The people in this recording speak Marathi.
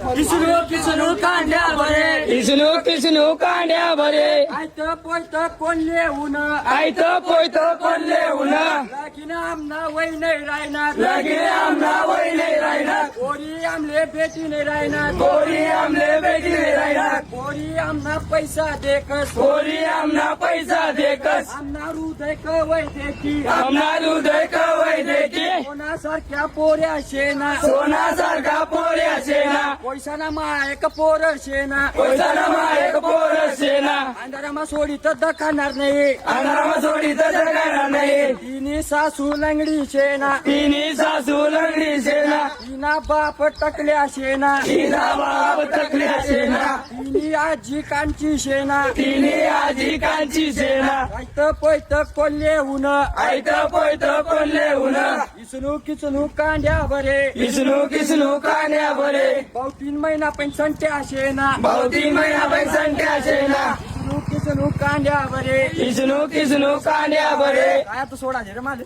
किसनू किसनू कांड्या बरे किसनू किसनू कांड्या बरे आयत पोयत कोण लेऊन आयत पोयत कोण लेऊन लगीन आमना वय नाही राहणार लगीन आमना वय नाही राहणार पोरी आमले बेटी नाही राहणार पोरी आमले बेटी नाही राहणार पोरी आमना पैसा देखस पोरी आमना पैसा देखस आमना हृदय कवय देखी आमना हृदय कवय देखी कोणासारख्या पोऱ्या शेना सोनासारखा पोऱ्या शेना पैसाना मायक पोर शेना पैसाना मायक पोर शेना अंधारामा सोडीत दखाणार नाही अंधारामा सोडीत जगणार नाही तिनी सासू लंगडी शेना तिनी सासू लंगडी शेना तिना बाप टकल्या शेना तिना बाप तकल्या शेना तिनी आजी कांची शेना तिनी आजी कांची शेना आयत पैत कोल्हे उन आयत पोयत कोण लेऊन किसनू किसनू कांड्या बरे किसनू किसनू कांड्या बरे भाऊ 3 महिना पेन्शनच्या शेना भाऊ 3 महिना पैसा शेना किसनू किसनू कांड्या बरे किसनू किसनू कांड्या बरे काय आता सोडा रे माझे